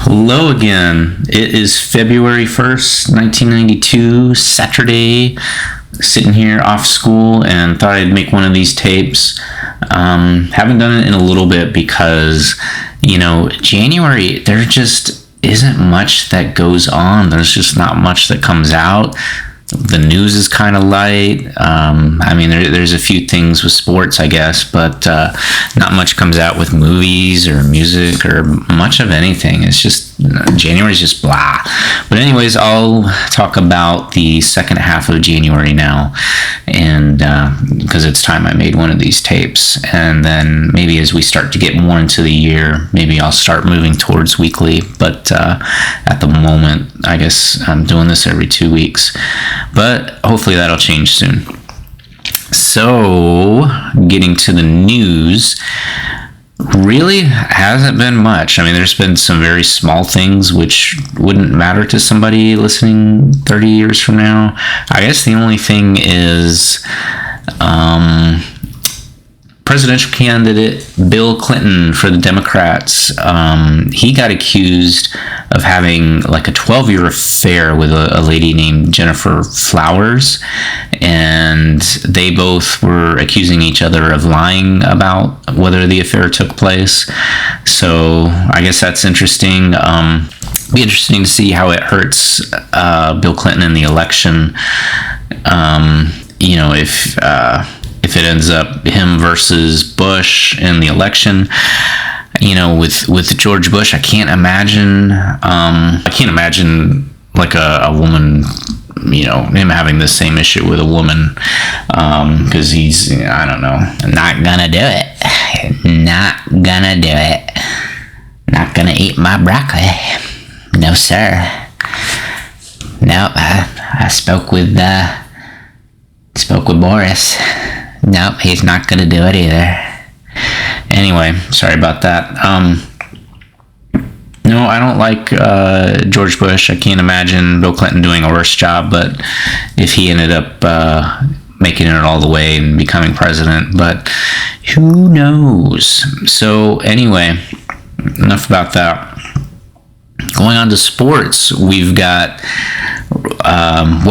Hello again. It is February 1st, 1992, Saturday. Sitting here off school and thought I'd make one of these tapes. Haven't done it in a little bit because, January, there just isn't much that goes on. There's just not much that comes out. The news is kind of light. There's a few things with sports, I guess, but not much comes out with movies or music or much of anything. It's just, January's just blah. But anyways, I'll talk about the second half of January now, and because it's time I made one of these tapes. And then maybe as we start to get more into the year, maybe I'll start moving towards weekly. But at the moment, I guess I'm doing this every 2 weeks. But hopefully that'll change soon. So, getting to the news, really hasn't been much. There's been some very small things which wouldn't matter to somebody listening 30 years from now. I guess the only thing is presidential candidate Bill Clinton for the Democrats. He got accused of having like a 12-year affair with a lady named Jennifer Flowers, and they both were accusing each other of lying about whether the affair took place. So I guess that's interesting. Be interesting to see how it hurts Bill Clinton in the election. If it ends up him versus Bush in the election, with George Bush, I can't imagine like a woman, him having the same issue with a woman, because he's, I don't know, not gonna do it, not gonna eat my broccoli, no sir, nope. I spoke with Boris. Nope, he's not going to do it either. Anyway, sorry about that. No, I don't like George Bush. I can't imagine Bill Clinton doing a worse job, but if he ended up making it all the way and becoming president, but who knows? So anyway, enough about that. Going on to sports, we've got,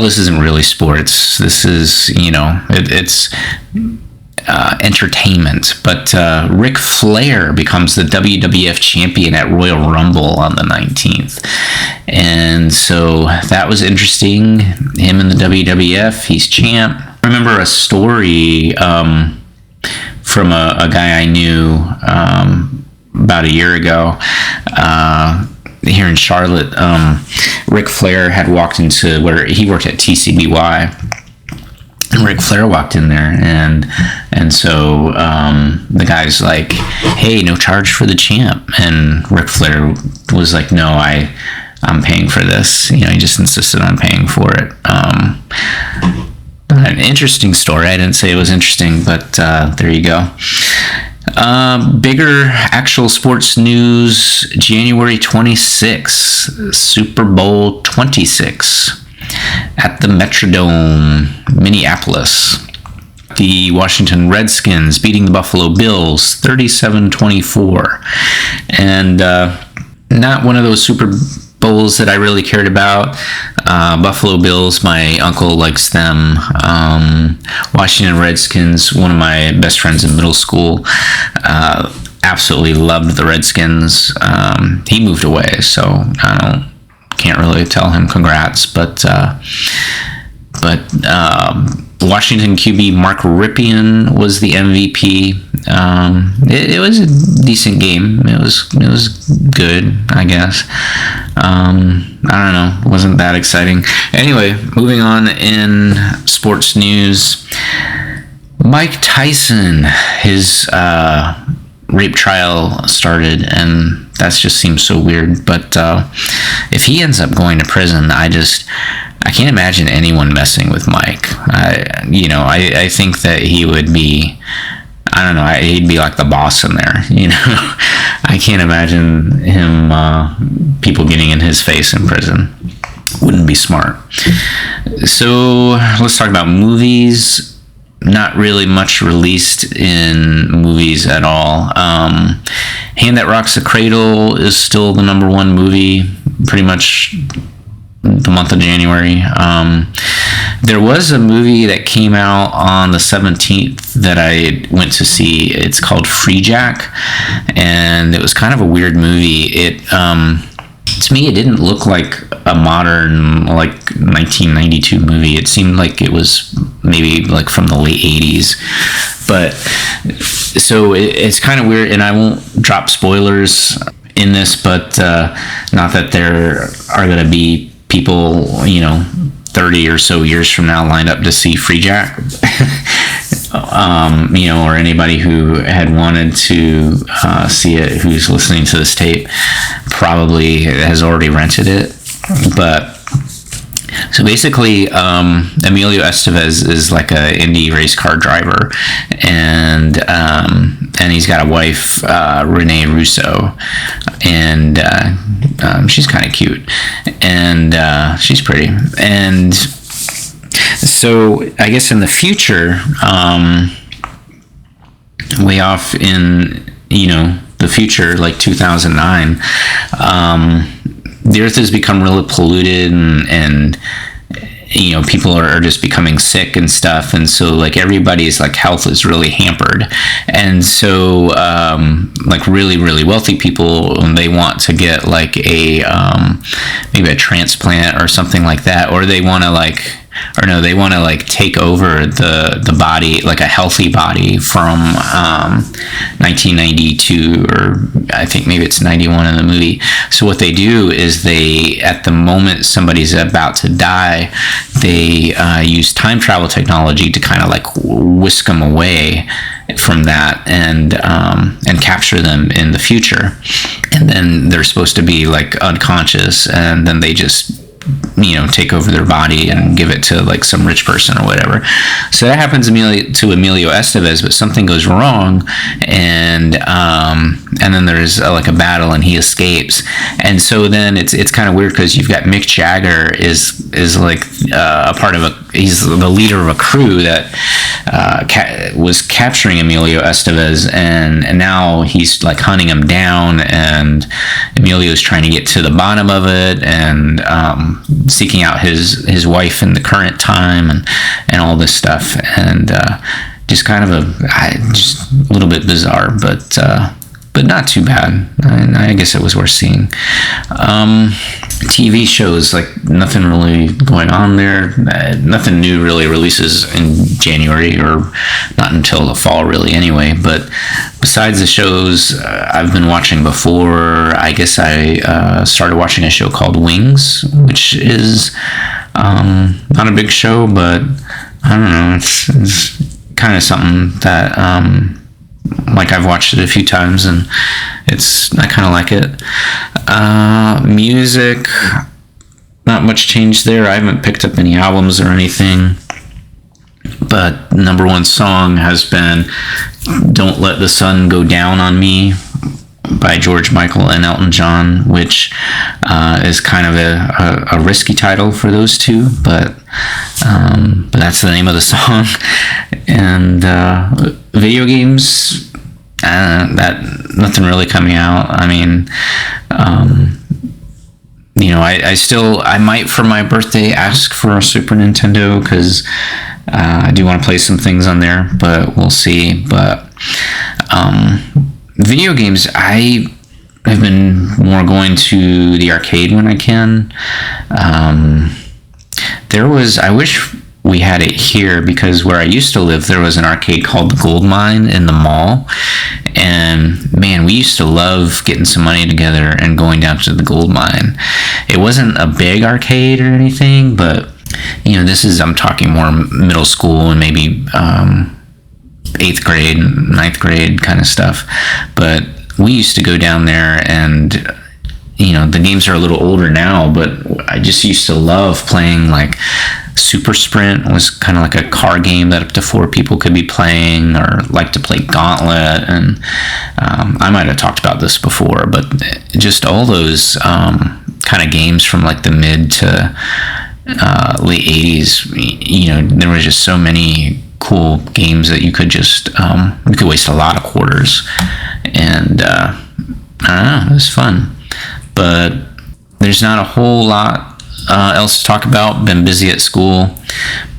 this isn't really sports. This is, it's entertainment. But Ric Flair becomes the WWF champion at Royal Rumble on the 19th. And so that was interesting. Him in the WWF, he's champ. I remember a story from a guy I knew about a year ago. Here in Charlotte, Ric Flair had walked into where he worked at TCBY, and Ric Flair walked in there, and so the guy's like, "Hey, no charge for the champ," and Ric Flair was like, "No, I'm paying for this." He just insisted on paying for it. An interesting story. I didn't say it was interesting, but there you go. Bigger actual sports news, January 26th, Super Bowl 26 at the Metrodome, Minneapolis. The Washington Redskins beating the Buffalo Bills 37-24. And not one of those Super Bowls that I really cared about. Buffalo Bills, my uncle likes them. Washington Redskins, one of my best friends in middle school, absolutely loved the Redskins. He moved away, so can't really tell him congrats, but Washington QB Mark Rypien was the MVP. It was a decent game. It was good, I guess. I don't know. It wasn't that exciting. Anyway, moving on in sports news. Mike Tyson, his rape trial started, and that just seems so weird. But if he ends up going to prison, I can't imagine anyone messing with Mike. I think that he would be, I don't know, he'd be like the boss in there, I can't imagine him, people getting in his face in prison. Wouldn't be smart. So let's talk about movies. Not really much released in movies at all. Hand That Rocks the Cradle is still the number one movie, pretty much the month of January. There was a movie that came out on the 17th that I went to see. It's called Freejack, and it was kind of a weird movie. It to me, it didn't look like a modern, like, 1992 movie. It seemed like it was maybe like from the late 80s. But so it's kind of weird, and I won't drop spoilers in this, but not that there are going to be people, 30 or so years from now lined up to see Freejack. Or anybody who had wanted to see it, who's listening to this tape, probably has already rented it. But so basically, Emilio Estevez is like a Indy race car driver, and he's got a wife, Renee Russo, and she's kind of cute, and she's pretty. And so I guess in the future, way off in the future, like 2009, the earth has become really polluted, and people are just becoming sick and stuff, and so like everybody's like health is really hampered, and so like really really wealthy people, they want to get like a maybe a transplant or something like that, or they want to take over the body, like a healthy body from 1992, or I think maybe it's 91 in the movie. So what they do is at the moment somebody's about to die, they use time travel technology to kind of like whisk them away from that, and capture them in the future. And then they're supposed to be like unconscious, and then they just take over their body and give it to like some rich person or whatever. So that happens to Emilio Estevez, but something goes wrong, and then there's like a battle, and he escapes. And so then it's kind of weird, because you've got Mick Jagger is like a part of he's the leader of a crew that was capturing Emilio Estevez, and now he's like hunting him down, and Emilio's trying to get to the bottom of it, and seeking out his wife in the current time, and all this stuff, and just kind of just a little bit bizarre, but not too bad. I guess it was worth seeing. TV shows, like nothing really going on there. Nothing new really releases in January, or not until the fall really anyway. But besides the shows I've been watching before, I guess I started watching a show called Wings, which is not a big show, but I don't know, it's kind of something that like I've watched it a few times, and I kind of like it. Music, not much change there. I haven't picked up any albums or anything, but number one song has been "Don't Let the Sun Go Down on Me" by George Michael and Elton John, which is kind of a risky title for those two, but that's the name of the song. And video games, that nothing really coming out. I mean, I might for my birthday ask for a Super Nintendo, because I do want to play some things on there, but we'll see. But video games, I have been more going to the arcade when I can. I wish we had it here, because where I used to live, there was an arcade called the Gold Mine in the mall, and man, we used to love getting some money together and going down to the Gold Mine. It wasn't a big arcade or anything, but I'm talking more middle school and maybe 8th grade, 9th grade kind of stuff. But we used to go down there, and the games are a little older now, but I just used to love playing. Like Super Sprint was kind of like a car game that up to 4 people could be playing, or like to play Gauntlet, and I might have talked about this before, but just all those kind of games from like the mid to late 80s, there was just so many cool games that you could just you could waste a lot of quarters, and I don't know, it was fun. But there's not a whole lot else to talk about. Been busy at school.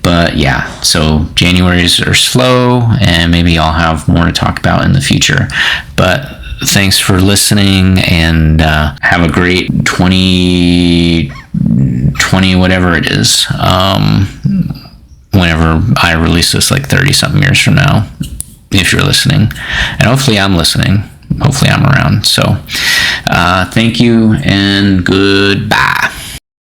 But yeah, so Januaries are slow, and maybe I'll have more to talk about in the future. But thanks for listening, and have a great 2020, whatever it is. Whenever I release this, like 30-something years from now, if you're listening. And hopefully I'm listening. Hopefully I'm around. So thank you, and goodbye.